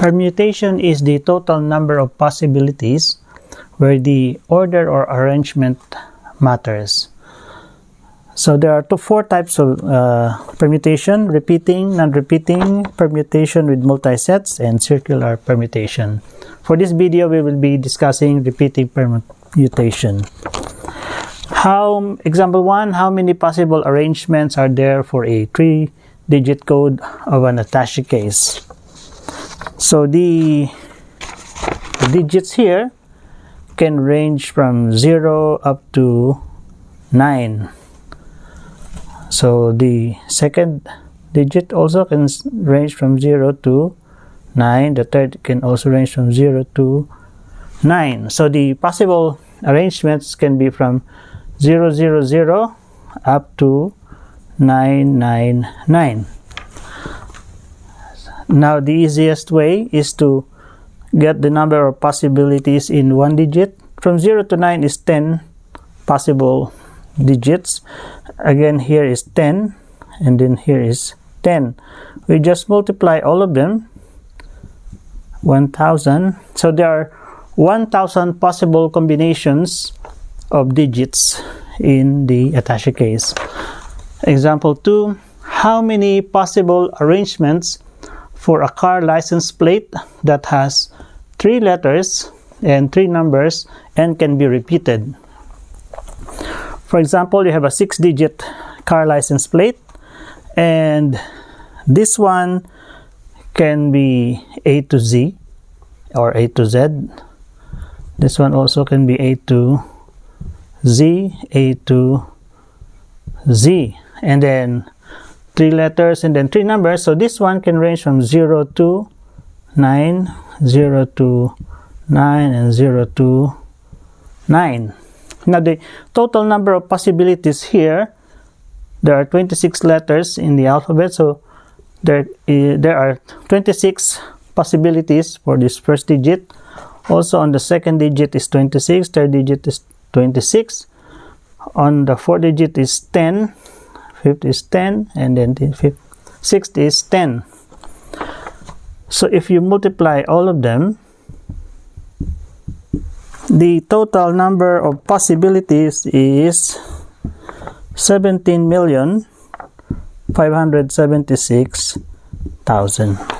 Permutation is the total number of possibilities where the order or arrangement matters. So there are four types of permutation: repeating, non-repeating, permutation with multisets, and circular permutation. For this video, we will be discussing repeating permutation. Example 1, how many possible arrangements are there for a 3-digit code of an attaché case? So the digits here can range from 0 up to 9. So the second digit also can range from 0 to 9. The third can also range from 0 to 9. So the possible arrangements can be from 000 up to 999. Now the easiest way is to get the number of possibilities in one digit. From 0 to 9 is 10 possible digits. Again, here is 10, and then here is 10. We just multiply all of them, 1000. So there are 1000 possible combinations of digits in the attaché case. Example 2, how many possible arrangements for a car license plate that has 3 letters and 3 numbers and can be repeated? For example, you have a 6-digit car license plate, and this one can be A to Z or A to Z. This one also can be A to Z, A to Z, and then 3 letters and then 3 numbers. So this one can range from 0 to 9, 0 to 9, and 0 to 9. Now the total number of possibilities here, there are 26 letters in the alphabet, so there are 26 possibilities for this first digit. Also on the second digit is 26, third digit is 26, on the fourth digit is 10, fifth is 10, and then the sixth is 10. So if you multiply all of them, the total number of possibilities is 17,576,000.